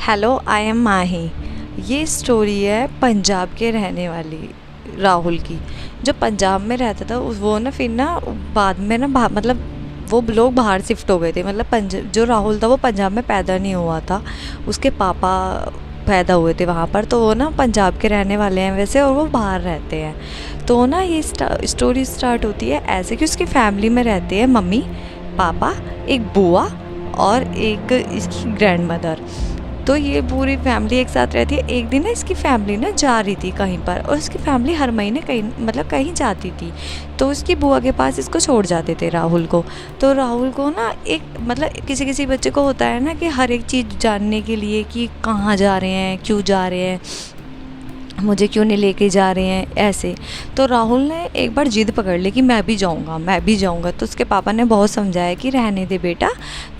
Hello, I am माही। ये story है पंजाब के रहने वाली राहुल की। जो पंजाब में रहता था वो ना फिर ना बाद में ना मतलब वो लोग बाहर शिफ्ट हो गए थे। मतलब जो राहुल था वो पंजाब में पैदा नहीं हुआ था, उसके पापा पैदा हुए थे वहाँ पर। तो वो ना पंजाब के रहने वाले हैं वैसे, और वो बाहर रहते हैं। तो ना ये स्टोरी स्टार्ट होती है ऐसे कि उसकी फैमिली में रहते हैं मम्मी पापा, एक बुआ और एक इसकी ग्रैंड मदर। तो ये पूरी फैमिली एक साथ रहती है। एक दिन ना इसकी फैमिली ना जा रही थी कहीं पर, और इसकी फैमिली हर महीने कहीं मतलब कहीं जाती थी। तो उसकी बुआ के पास इसको छोड़ जाते थे राहुल को। तो राहुल को ना एक मतलब किसी किसी बच्चे को होता है ना कि हर एक चीज़ जानने के लिए कि कहाँ जा रहे हैं, क्यों जा रहे हैं, मुझे क्यों नहीं लेके जा रहे हैं ऐसे। तो राहुल ने एक बार जिद पकड़ ली कि मैं भी जाऊंगा, मैं भी जाऊंगा। तो उसके पापा ने बहुत समझाया कि रहने दे बेटा,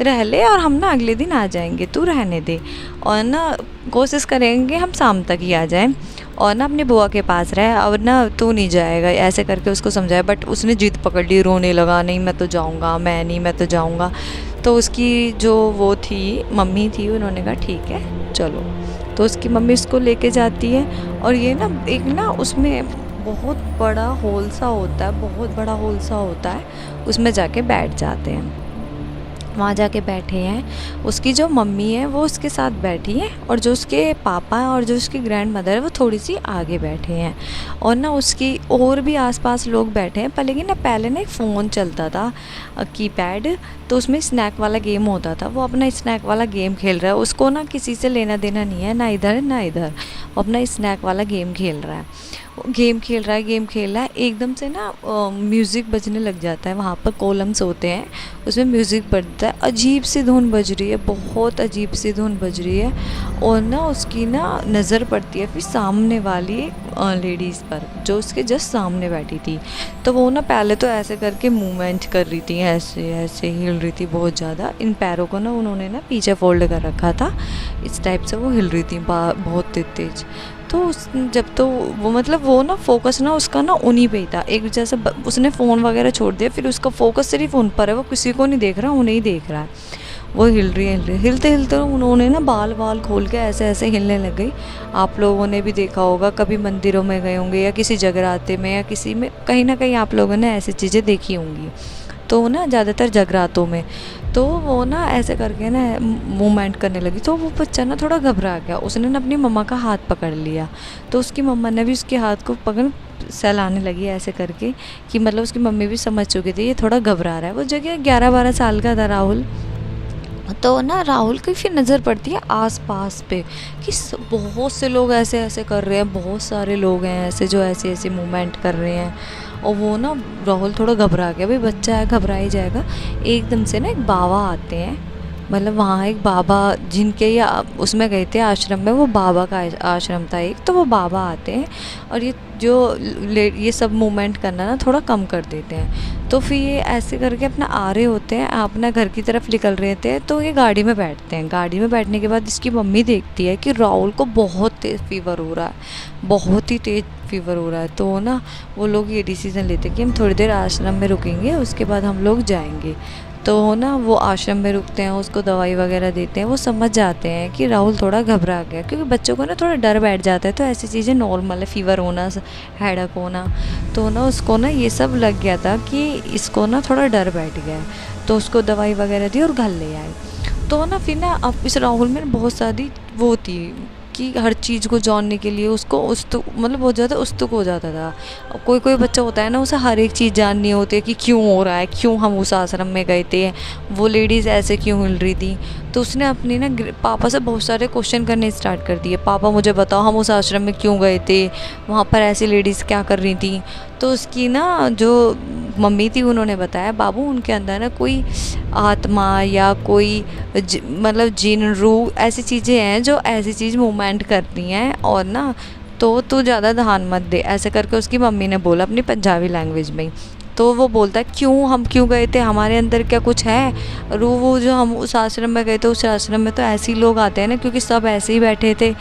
रह ले, और हम ना अगले दिन आ जाएंगे, तू रहने दे, और ना कोशिश करेंगे हम शाम तक ही आ जाएं, और ना अपनी बुआ के पास रहे, और ना तू नहीं जाएगा, ऐसे करके उसको समझाया। बट उसने जिद पकड़ ली, रोने लगा, नहीं मैं तो जाऊँगा, मैं नहीं, मैं तो जाऊँगा। तो उसकी जो वो थी मम्मी थी, उन्होंने कहा ठीक है चलो। तो उसकी मम्मी उसको लेके जाती है, और ये ना एक ना उसमें बहुत बड़ा हॉल सा होता है, बहुत बड़ा हॉल सा होता है, उसमें जाके बैठ जाते हैं। वहाँ जाके बैठे हैं, उसकी जो मम्मी है वो उसके साथ बैठी है, और जो उसके पापा और जो उसकी ग्रैंड मदर है वो थोड़ी सी आगे बैठे हैं। और ना उसकी और भी आसपास लोग बैठे हैं। पहले ना एक फ़ोन चलता था, कीपैड। तो उसमें स्नैक वाला गेम होता था, वो अपना स्नैक वाला गेम खेल रहा है। उसको ना किसी से लेना देना नहीं है, ना इधर ना इधर, वो अपना स्नैक वाला गेम खेल रहा है। गेम खेल रहा है, एकदम से ना म्यूज़िक बजने लग जाता है। वहाँ पर कॉलम्स होते हैं, उसमें म्यूज़िक बजता है, अजीब सी धुन बज रही है, बहुत अजीब सी धुन बज रही है। और ना उसकी ना नज़र पड़ती है फिर सामने वाली लेडीज़ पर, जो उसके जस्ट सामने बैठी थी। तो वो ना पहले तो ऐसे करके मूवमेंट कर रही थी, ऐसे ऐसे हिल रही थी बहुत ज़्यादा। इन पैरों को ना उन्होंने ना पीछे फोल्ड कर रखा था, इस टाइप से वो हिल रही थी बहुत तेज तेज। तो जब तो वो मतलब वो ना फोकस ना उसका ना उन्हीं पे ही था। एक जैसे उसने फ़ोन वगैरह छोड़ दिया, फिर उसका फोकस सिर्फ उन पर है, वो किसी को नहीं देख रहा, उन्हें ही देख रहा है। वो हिल रही है, हिलते हिलते उन्होंने ना बाल खोल के ऐसे ऐसे हिलने लग गई। आप लोगों ने भी देखा होगा, कभी मंदिरों में गए होंगे या किसी जगराते में या किसी में, कहीं ना कहीं आप लोगों ने ऐसी चीज़ें देखी होंगी। तो ना ज़्यादातर जगरातों में, तो वो ना ऐसे करके ना मूवमेंट करने लगी। तो वो बच्चा ना थोड़ा घबरा गया, उसने ना अपनी मम्मा का हाथ पकड़ लिया। तो उसकी मम्मा ने भी उसके हाथ को पकड़ सहलाने लगी ऐसे करके, कि मतलब उसकी मम्मी भी समझ चुकी थी ये थोड़ा घबरा रहा है। वो जगह 11-12 साल का था राहुल। तो ना राहुल की फिर नज़र पड़ती है आस-पास पे कि बहुत से लोग ऐसे ऐसे कर रहे हैं, बहुत सारे लोग हैं ऐसे जो ऐसे ऐसे मूवमेंट कर रहे हैं। और वो ना राहुल थोड़ा घबरा गया, भाई बच्चा है घबरा ही जाएगा। एकदम से ना एक बाबा आते हैं, मतलब वहाँ एक बाबा जिनके ये उसमें गए थे आश्रम में, वो बाबा का आश्रम था एक। तो वो बाबा आते हैं और ये सब मूवमेंट करना ना थोड़ा कम कर देते हैं। तो फिर ये ऐसे करके अपना आ रहे होते हैं, अपना घर की तरफ निकल रहे थे। तो ये गाड़ी में बैठते हैं। गाड़ी में बैठने के बाद इसकी मम्मी देखती है कि राहुल को बहुत तेज़ फीवर हो रहा है, बहुत ही तेज़ फीवर हो रहा है। तो ना वो लोग ये डिसीज़न लेते हैं कि हम थोड़ी देर आश्रम में रुकेंगे, उसके बाद हम लोग जाएंगे। तो ना वो आश्रम में रुकते हैं, उसको दवाई वगैरह देते हैं। वो समझ जाते हैं कि राहुल थोड़ा घबरा गया, क्योंकि बच्चों को ना थोड़ा डर बैठ जाता है। तो ऐसी चीज़ें नॉर्मल है, फीवर होना, हेडक होना। तो ना उसको ना ये सब लग गया था कि इसको ना थोड़ा डर बैठ गया है। तो उसको दवाई वगैरह दी और घर ले आए। तो ना फिर ना अब इस राहुल में बहुत सारी वो थी कि हर चीज़ को जानने के लिए उसको मतलब बहुत ज़्यादा उत्सुक हो जाता था। अब कोई कोई बच्चा होता है ना, उसे हर एक चीज़ जाननी होती है कि क्यों हो रहा है, क्यों हम उस आश्रम में गए थे, वो लेडीज़ ऐसे क्यों हिल रही थी। तो उसने अपने ना पापा से बहुत सारे क्वेश्चन करने स्टार्ट कर दिए। पापा मुझे बताओ, हम उस आश्रम में क्यों गए थे, वहाँ पर ऐसी लेडीज़ क्या कर रही थी। तो उसकी ना जो मम्मी थी उन्होंने बताया, बाबू उनके अंदर ना कोई आत्मा या कोई मतलब जिन रूह ऐसी चीज़ें हैं जो ऐसी चीज़ मूवमेंट करती हैं, और ना तो तू ज़्यादा ध्यान मत दे, ऐसे करके उसकी मम्मी ने बोला अपनी पंजाबी लैंग्वेज में। तो वो बोलता है हम क्यों गए थे, हमारे अंदर क्या कुछ है रूह वो, जो हम उस आश्रम में गए थे, उस आश्रम में तो ऐसे ही लोग आते हैं ना, क्योंकि सब ऐसे ही बैठे थे।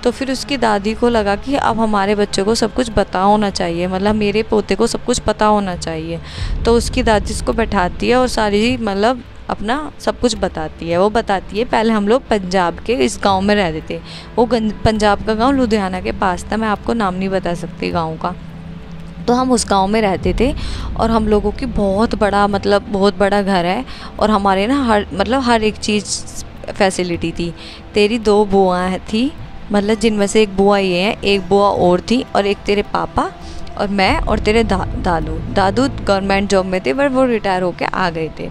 तो फिर उसकी दादी को लगा कि अब हमारे बच्चे को सब कुछ पता होना चाहिए, मतलब मेरे पोते को सब कुछ पता होना चाहिए। तो उसकी दादी उसको बैठाती है और सारी मतलब अपना सब कुछ बताती है। वो बताती है पहले हम लोग पंजाब के इस गांव में रहते थे। वो पंजाब का गांव लुधियाना के पास था, मैं आपको नाम नहीं बता सकती गांव का। तो हम उस गांव में रहते थे और हम लोगों की बहुत बड़ा मतलब बहुत बड़ा घर है और हमारे ना हर एक चीज़ फैसिलिटी थी। तेरी 2 बुआ थी, मतलब जिनमें से एक बुआ ये है, एक बुआ और थी, और एक तेरे पापा और मैं और तेरे दादू दादू गवर्नमेंट जॉब में थे पर वो रिटायर होके आ गए थे।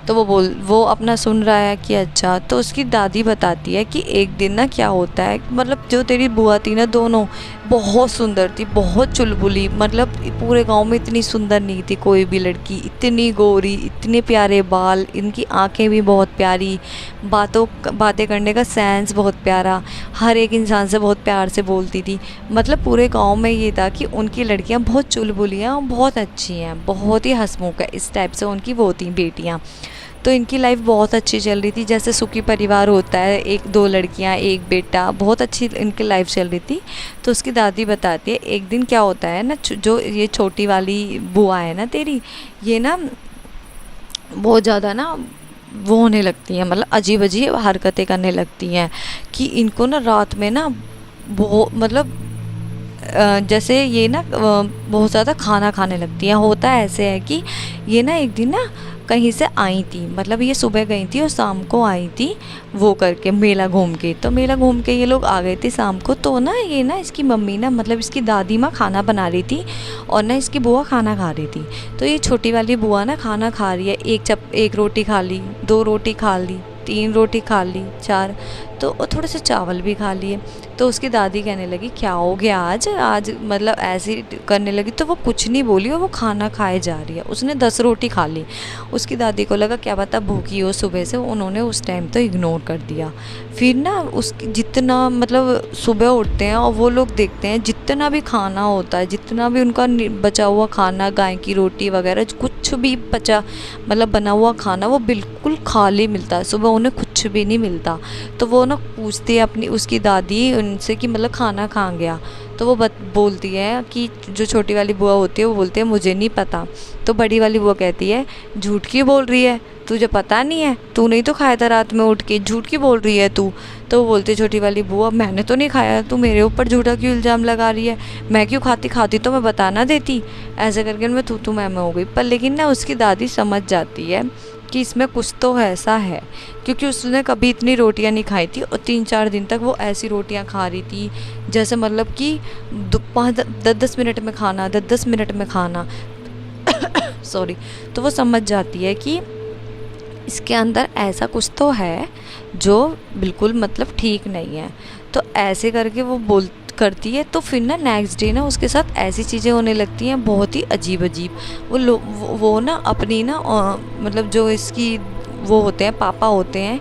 तो वो अपना सुन रहा है कि अच्छा। तो उसकी दादी बताती है कि एक दिन ना क्या होता है, मतलब जो तेरी बुआ थी ना, दोनों बहुत सुंदर थी, बहुत चुलबुली, मतलब पूरे गांव में इतनी सुंदर नहीं थी कोई भी लड़की, इतनी गोरी, इतने प्यारे बाल, इनकी आंखें भी बहुत प्यारी, बातें करने का सेंस बहुत प्यारा, हर एक इंसान से बहुत प्यार से बोलती थी। मतलब पूरे गांव में ये था कि उनकी लड़कियां बहुत चुलबुली हैं और बहुत अच्छी हैं, बहुत ही हंसमुख है, इस टाइप से उनकी वो थी बेटियाँ। तो इनकी लाइफ बहुत अच्छी चल रही थी, जैसे सुखी परिवार होता है, 1-2 लड़कियां, एक बेटा, बहुत अच्छी इनकी लाइफ चल रही थी। तो उसकी दादी बताती है एक दिन क्या होता है ना, जो ये छोटी वाली बुआ है ना तेरी, ये ना बहुत ज़्यादा ना वो होने लगती हैं, मतलब अजीब अजीब हरकतें करने लगती हैं कि इनको ना रात में ना बहुत मतलब जैसे ये ना बहुत ज़्यादा खाना खाने लगती हैं। होता ऐसे है कि ये ना एक दिन ना कहीं से आई थी, मतलब ये सुबह गई थी और शाम को आई थी वो करके मेला घूम के। तो मेला घूम के ये लोग आ गए थे शाम को। तो ना ये ना इसकी मम्मी ना मतलब इसकी दादी माँ खाना बना रही थी और ना इसकी बुआ खाना खा रही थी। तो ये छोटी वाली बुआ ना खाना खा रही है, एक रोटी खा ली, 2 रोटी खा ली, 3 रोटी खा ली, 4, तो और थोड़े से चावल भी खा लिए। तो उसकी दादी कहने लगी क्या हो गया आज आज मतलब ऐसे करने लगी। तो वो कुछ नहीं बोली और वो खाना खाए जा रही है। उसने 10 रोटी खा ली। उसकी दादी को लगा क्या पता भूखी हो सुबह से, उन्होंने उस टाइम तो इग्नोर कर दिया। फिर ना उसकी जितना मतलब सुबह उठते हैं और वो लोग देखते हैं जितना भी खाना होता है, जितना भी उनका बचा हुआ खाना, गाय की रोटी वगैरह कुछ भी बचा मतलब बना हुआ खाना, वो बिल्कुल खाली मिलता है, सुबह उन्हें कुछ भी नहीं मिलता। तो वो ना पूछती है अपनी उसकी दादी उनसे कि मतलब खाना कहाँ गया। तो वो बोलती है कि जो छोटी वाली बुआ होती है वो बोलती है मुझे नहीं पता। तो बड़ी वाली बुआ कहती है झूठ क्यों बोल रही है, तुझे पता नहीं है, तू नहीं तो खाया था रात में उठ के, झूठ क्यों बोल रही है तू। तो वो बोलती है छोटी वाली बुआ मैंने तो नहीं खाया, तू मेरे ऊपर झूठा क्यों इल्ज़ाम लगा रही है, मैं क्यों खाती तो मैं बता ना देती। ऐसे करके मैं तू मैं हो गई। पर लेकिन ना उसकी दादी समझ जाती है कि इसमें कुछ तो ऐसा है, क्योंकि उसने कभी इतनी रोटियां नहीं खाई थी और 3-4 दिन तक वो ऐसी रोटियां खा रही थी जैसे मतलब कि 5-10 मिनट में खाना, 10-10 मिनट में खाना सॉरी। तो वो समझ जाती है कि इसके अंदर ऐसा कुछ तो है जो बिल्कुल मतलब ठीक नहीं है। तो ऐसे करके वो करती है। तो फिर ना नेक्स्ट डे ना उसके साथ ऐसी चीज़ें होने लगती हैं बहुत ही अजीब अजीब। वो ना अपनी ना मतलब जो इसकी वो होते हैं पापा होते हैं,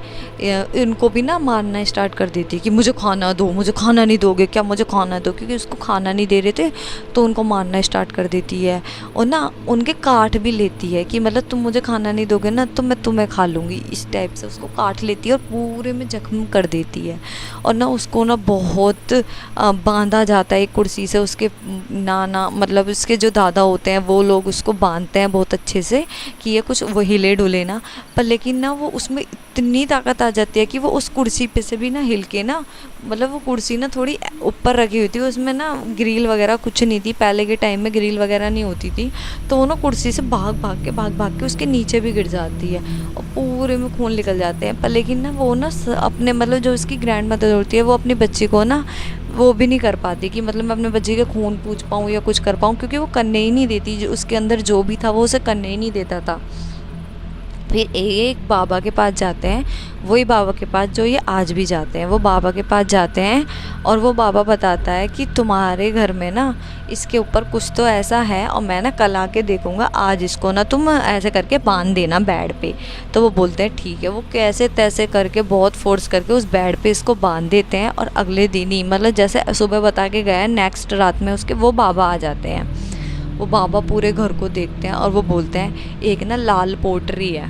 इनको भी ना मारना स्टार्ट कर देती है कि मुझे खाना दो, मुझे खाना नहीं दोगे क्या, मुझे खाना दो, क्योंकि उसको खाना नहीं दे रहे थे तो उनको मारना स्टार्ट कर देती है। और ना उनके काट भी लेती है कि मतलब तुम मुझे खाना नहीं दोगे ना तो मैं तुम्हें खा लूँगी, इस टाइप से उसको काट लेती है और पूरे में जख्म कर देती है। और ना उसको ना बहुत बांधा जाता है एक कुर्सी से, उसके नाना मतलब उसके जो दादा होते हैं वो लोग उसको बांधते हैं बहुत अच्छे से कि ये कुछ वो हिले डुले ना। पर लेकिन ना वो उसमें इतनी ताकत आ जाती है कि वो उस कुर्सी पे से भी ना हिल के ना, मतलब वो कुर्सी ना थोड़ी ऊपर रखी हुई थी, उसमें ना ग्रिल वगैरह कुछ नहीं थी, पहले के टाइम में ग्रिल वगैरह नहीं होती थी। तो वो ना कुर्सी से भाग भाग के उसके नीचे भी गिर जाती है और पूरे में खून निकल जाते हैं। पर लेकिन ना वो ना अपने मतलब जो उसकी ग्रैंड मदर होती है वो अपनी बच्ची को ना वो भी नहीं कर पाती कि मतलब मैं अपने बच्चे के खून पूछ पाऊँ या कुछ कर पाऊँ, क्योंकि वो करने ही नहीं देती, जो उसके अंदर जो भी था वो उसे करने ही नहीं देता था। फिर एक बाबा के पास जाते हैं, वही बाबा के पास जो ये आज भी जाते हैं, वो बाबा के पास जाते हैं और वो बाबा बताता है कि तुम्हारे घर में ना इसके ऊपर कुछ तो ऐसा है और मैं ना कल आके देखूँगा, आज इसको ना तुम ऐसे करके बांध देना बेड पे। तो वो बोलते हैं ठीक है। वो कैसे तैसे करके बहुत फोर्स करके उस बेड पे इसको बांध देते हैं और अगले दिन ही मतलब जैसे सुबह बता के गया नेक्स्ट रात में उसके वो बाबा आ जाते हैं। वो बाबा पूरे घर को देखते हैं और वो बोलते हैं एक ना लाल पोटरी है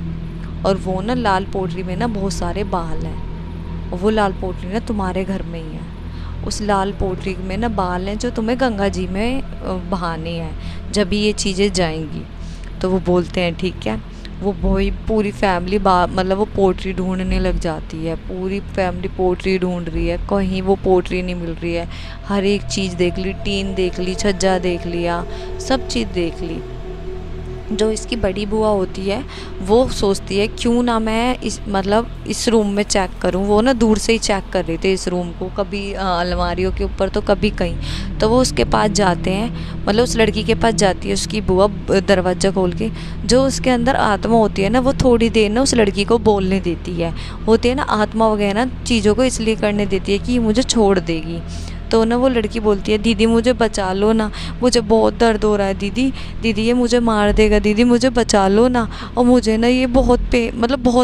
और वो ना लाल पोटरी में ना बहुत सारे बाल हैं और वो लाल पोटरी ना तुम्हारे घर में ही है। उस लाल पोटरी में ना बाल हैं जो तुम्हें गंगा जी में बहाने हैं जब भी ये चीज़ें जाएंगी। तो वो बोलते हैं ठीक है। वो वही पूरी फैमिली मतलब वो पोट्री ढूंढने लग जाती है। पूरी फैमिली पोट्री ढूंढ रही है, कहीं वो पोट्री नहीं मिल रही है। हर एक चीज़ देख ली, टीन देख ली, छज्जा देख लिया, सब चीज़ देख ली। जो इसकी बड़ी बुआ होती है वो सोचती है क्यों ना मैं इस रूम में चेक करूं। वो ना दूर से ही चेक कर रही थी इस रूम को, कभी अलमारियों के ऊपर तो कभी कहीं। तो वो उसके पास जाते हैं, मतलब उस लड़की के पास जाती है उसकी बुआ दरवाज़ा खोल के। जो उसके अंदर आत्मा होती है ना, वो थोड़ी देर ना उस लड़की को बोलने देती है। होती है ना आत्मा वगैरह, चीज़ों को इसलिए करने देती है कि ये मुझे छोड़ देगी। तो ना वो लड़की बोलती है, दीदी मुझे बचा लो ना, मुझे बहुत दर्द हो रहा है दीदी, दीदी ये मुझे मार देगा, दीदी मुझे बचा लो ना, और मुझे ना ये बहुत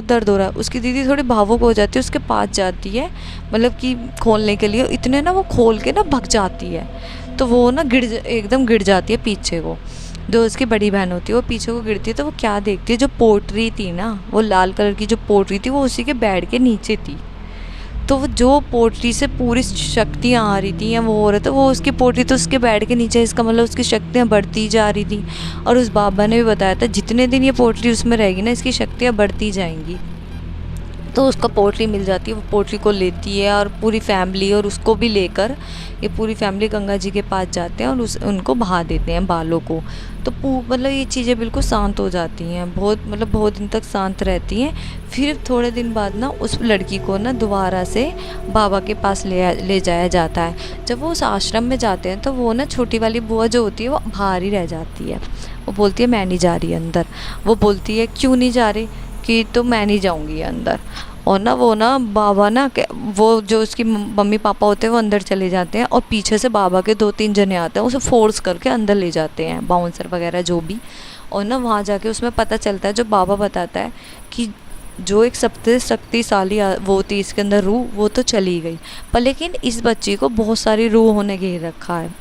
दर्द हो रहा है। उसकी दीदी थोड़ी भावुक हो जाती है, उसके पास जाती है मतलब कि खोलने के लिए। इतने ना वो खोल के ना भग जाती है। तो वो ना एकदम गिर जाती है पीछे को। जो उसकी बड़ी बहन होती है वो पीछे को गिरती है, तो वो क्या देखती है, जो पोट्री थी ना, वो लाल कलर की जो पोट्री थी वो उसी के बेड के नीचे थी। तो वो जो पोट्री से पूरी शक्तियाँ आ रही थी या वो हो रहा था, वो उसकी पोट्री तो उसके बेड के नीचे, इसका मतलब उसकी शक्तियाँ बढ़ती जा रही थी। और उस बाबा ने भी बताया था जितने दिन ये पोट्री उसमें रहेगी ना, इसकी शक्तियाँ बढ़ती जाएंगी। तो उसको पोट्री मिल जाती है, वो पोट्री को लेती है और पूरी फैमिली और उसको भी लेकर ये पूरी फैमिली गंगा जी के पास जाते हैं और उनको बहा देते हैं बालों को। तो मतलब ये चीज़ें बिल्कुल शांत हो जाती हैं, बहुत दिन तक शांत रहती हैं। फिर थोड़े दिन बाद ना उस लड़की को ना दोबारा से बाबा के पास ले जाया जाता है। जब वो उस आश्रम में जाते हैं तो वो ना छोटी वाली बुआ जो होती है वो बाहर ही रह जाती है। वो बोलती है मैं नहीं जा रही अंदर। वो बोलती है क्यों नहीं जा रही, कि तो मैं नहीं जाऊंगी अंदर। और ना वो ना बाबा ना वो जो उसकी मम्मी पापा होते हैं वो अंदर चले जाते हैं और पीछे से बाबा के 2-3 जने आते हैं, उसे फोर्स करके अंदर ले जाते हैं, बाउंसर वगैरह जो भी। और ना वहाँ जाके उसमें पता चलता है, जो बाबा बताता है कि जो एक सबसे शक्तिशाली वो थी इसके अंदर रूह, वो तो चली गई, पर लेकिन इस बच्ची को बहुत सारी रूहों ने घेर रखा है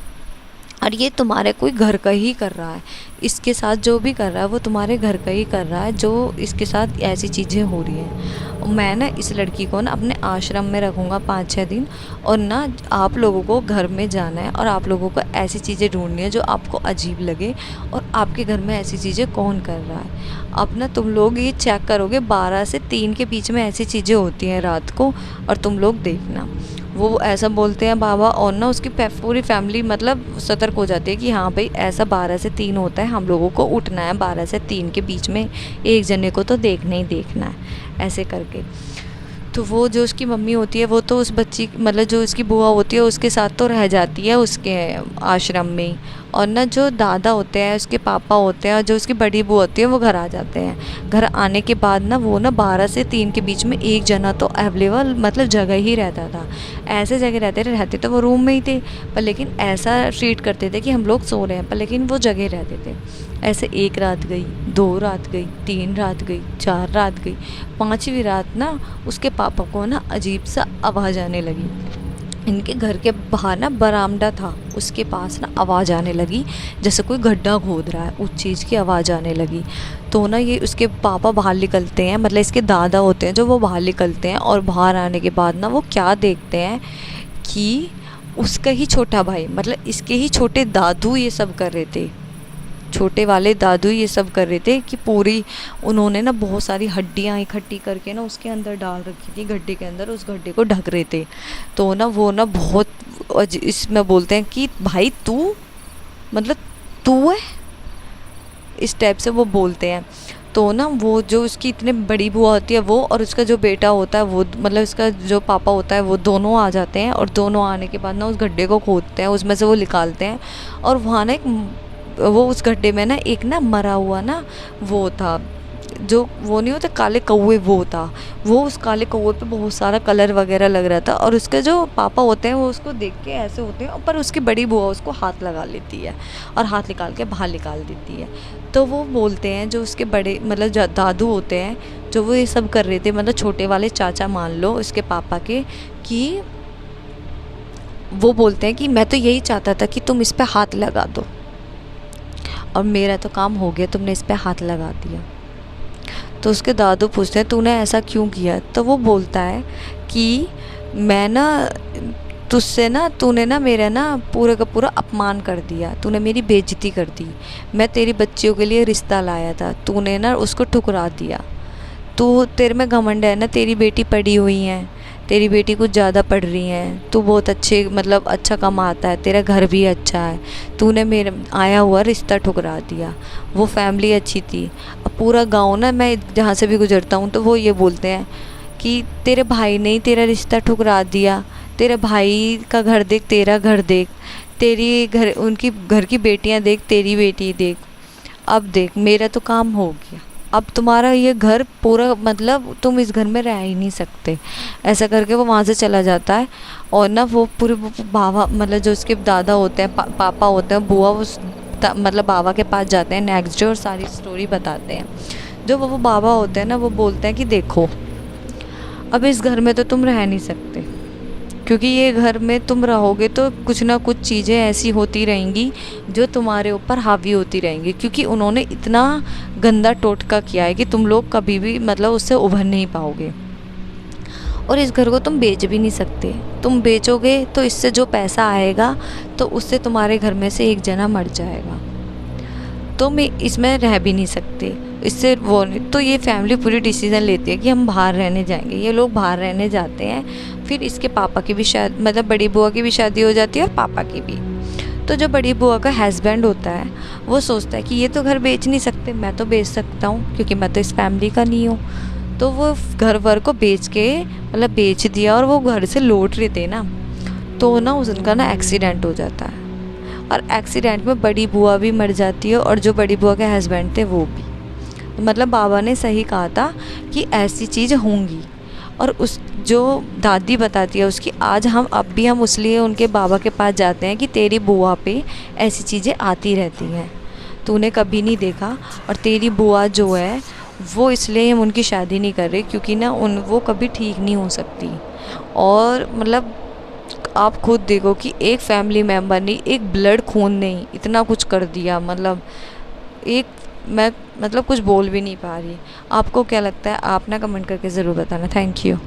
और ये तुम्हारे कोई घर का ही कर रहा है। इसके साथ जो भी कर रहा है वो तुम्हारे घर का ही कर रहा है, जो इसके साथ ऐसी चीज़ें हो रही हैं। मैं ना इस लड़की को ना अपने आश्रम में रखूँगा 5-6 दिन, और ना आप लोगों को घर में जाना है और आप लोगों को ऐसी चीज़ें ढूंढनी है जो आपको अजीब लगे, और आपके घर में ऐसी चीज़ें कौन कर रहा है। अब ना तुम लोग ये चेक करोगे, 12 से 3 के बीच में ऐसी चीज़ें होती हैं रात को, और तुम लोग देखना। वो ऐसा बोलते हैं बाबा, और ना उसकी पूरी फैमिली मतलब सतर्क हो जाती है कि हाँ भाई ऐसा 12 से 3 होता है, हम लोगों को उठना है 12 से 3 के बीच में, एक जने को तो देखना ही देखना है, ऐसे करके। तो वो जो उसकी मम्मी होती है वो तो उस बच्ची मतलब जो उसकी बुआ होती है उसके साथ तो रह जाती है उसके आश्रम में ही। और ना जो दादा होते हैं, उसके पापा होते हैं, और जो उसकी बड़ी बुआ होती है वो घर आ जाते हैं। घर आने के बाद ना वो ना 12 से 3 के बीच में एक जना तो अवेलेबल मतलब जगह ही रहता था। ऐसे जगह रहते तो वो रूम में ही थे, पर लेकिन ऐसा ट्रीट करते थे कि हम लोग सो रहे हैं, पर लेकिन वो जगह रहते थे। ऐसे 1 रात गई, 2 रात गई, 3 रात गई, 4 रात गई, 5वीं रात ना उसके पापा को ना अजीब सा आवाज़ आने लगी। इनके घर के बाहर ना बरामदा था, उसके पास ना आवाज़ आने लगी जैसे कोई गड्ढा खोद रहा है, उस चीज़ की आवाज़ आने लगी। तो ना ये उसके पापा बाहर निकलते हैं, मतलब इसके दादा होते हैं जो, वो बाहर निकलते हैं। और बाहर आने के बाद ना वो क्या देखते हैं कि उसका ही छोटा भाई, मतलब इसके ही छोटे दादू ये सब कर रहे थे, छोटे वाले दादू ये सब कर रहे थे कि पूरी उन्होंने ना बहुत सारी हड्डियाँ इकट्ठी करके ना उसके अंदर डाल रखी थी, गड्ढे के अंदर, उस गड्ढे को ढक रहे थे। तो ना वो ना बहुत इसमें बोलते हैं कि भाई तू मतलब तू है, इस टाइप से वो बोलते हैं। तो ना वो जो उसकी इतने बड़ी बुआ होती है वो, और उसका जो बेटा होता है वो, मतलब इसका जो पापा होता है वो, दोनों आ जाते हैं। और दोनों आने के बाद ना उस गड्ढे को खोदते हैं, उसमें से वो निकालते हैं। और वहाँ ना वो उस गड्ढे में ना एक ना मरा हुआ ना वो था, जो वो नहीं होते काले कौवे, वो था। वो उस काले कौवे पे बहुत सारा कलर वगैरह लग रहा था, और उसके जो पापा होते हैं वो उसको देख के ऐसे होते हैं, पर उसकी बड़ी बुआ उसको हाथ लगा लेती है और हाथ निकाल के बाहर निकाल देती है। तो वो बोलते हैं जो उसके बड़े मतलब दादू होते हैं, जो वो ये सब कर रहे थे, मतलब छोटे वाले चाचा मान लो उसके पापा के, कि वो बोलते हैं कि मैं तो यही चाहता था कि तुम इस पर हाथ लगा दो, और मेरा तो काम हो गया, तुमने इस पर हाथ लगा दिया। तो उसके दादू पूछते हैं तूने ऐसा क्यों किया। तो वो बोलता है कि मैं ना तुझसे ना तूने ना मेरा ना पूरे का पूरा अपमान कर दिया, तूने मेरी बेइज्जती कर दी। मैं तेरी बच्चियों के लिए रिश्ता लाया था, तूने ना उसको ठुकरा दिया। तू तेरे में घमंड है ना, तेरी बेटी पढ़ी हुई है, तेरी बेटी कुछ ज़्यादा पढ़ रही है, तू बहुत अच्छे मतलब अच्छा कमाता है, तेरा घर भी अच्छा है, तूने मेरे आया हुआ रिश्ता ठुकरा दिया। वो फैमिली अच्छी थी। अब पूरा गांव ना, मैं जहाँ से भी गुजरता हूँ तो वो ये बोलते हैं कि तेरे भाई ने ही तेरा रिश्ता ठुकरा दिया, तेरे भाई का घर देख, तेरा घर देख, तेरी घर उनकी घर की बेटियाँ देख, तेरी बेटी देख, अब देख मेरा तो काम हो गया, अब तुम्हारा ये घर पूरा मतलब तुम इस घर में रह ही नहीं सकते। ऐसा करके वो वहाँ से चला जाता है। और ना वो पूरे बाबा मतलब जो उसके दादा होते हैं, पापा होते हैं, बुआ मतलब बाबा के पास जाते हैं नेक्स्ट डे और सारी स्टोरी बताते हैं। जो वो बाबा होते हैं ना, वो बोलते हैं कि देखो अब इस घर में तो तुम रह नहीं सकते, क्योंकि ये घर में तुम रहोगे तो कुछ ना कुछ चीज़ें ऐसी होती रहेंगी जो तुम्हारे ऊपर हावी होती रहेंगी, क्योंकि उन्होंने इतना गंदा टोटका किया है कि तुम लोग कभी भी मतलब उससे उभर नहीं पाओगे। और इस घर को तुम बेच भी नहीं सकते, तुम बेचोगे तो इससे जो पैसा आएगा तो उससे तुम्हारे घर में से एक जना मर जाएगा, तुम इसमें रह भी नहीं सकते, इससे वो नहीं। तो ये फैमिली पूरी डिसीज़न लेती है कि हम बाहर रहने जाएंगे। ये लोग बाहर रहने जाते हैं। फिर इसके पापा की भी शायद मतलब बड़ी बुआ की भी शादी हो जाती है और पापा की भी। तो जो बड़ी बुआ का हस्बैंड होता है वो सोचता है कि ये तो घर बेच नहीं सकते, मैं तो बेच सकता हूँ क्योंकि मैं तो इस फैमिली का नहीं हूँ। तो वो घर वर को बेच के मतलब बेच दिया, और वो घर से लौट रहे थे ना, तो ना उनका ना एक्सीडेंट हो जाता है, और एक्सीडेंट में बड़ी बुआ भी मर जाती है और जो बड़ी बुआ के हस्बैंड थे वो भी। मतलब बाबा ने सही कहा था कि ऐसी चीज़ होंगी। और उस जो दादी बताती है उसकी, आज अब भी हम इसलिए उनके बाबा के पास जाते हैं कि तेरी बुआ पे ऐसी चीज़ें आती रहती हैं, तूने कभी नहीं देखा। और तेरी बुआ जो है वो इसलिए हम उनकी शादी नहीं कर रहे क्योंकि ना वो कभी ठीक नहीं हो सकती। और मतलब आप खुद देखो कि एक फैमिली मेम्बर ने, एक ब्लड खून ने इतना कुछ कर दिया। मतलब एक मैं मतलब कुछ बोल भी नहीं पा रही। आपको क्या लगता है? आप ना कमेंट करके ज़रूर बताना। Thank you.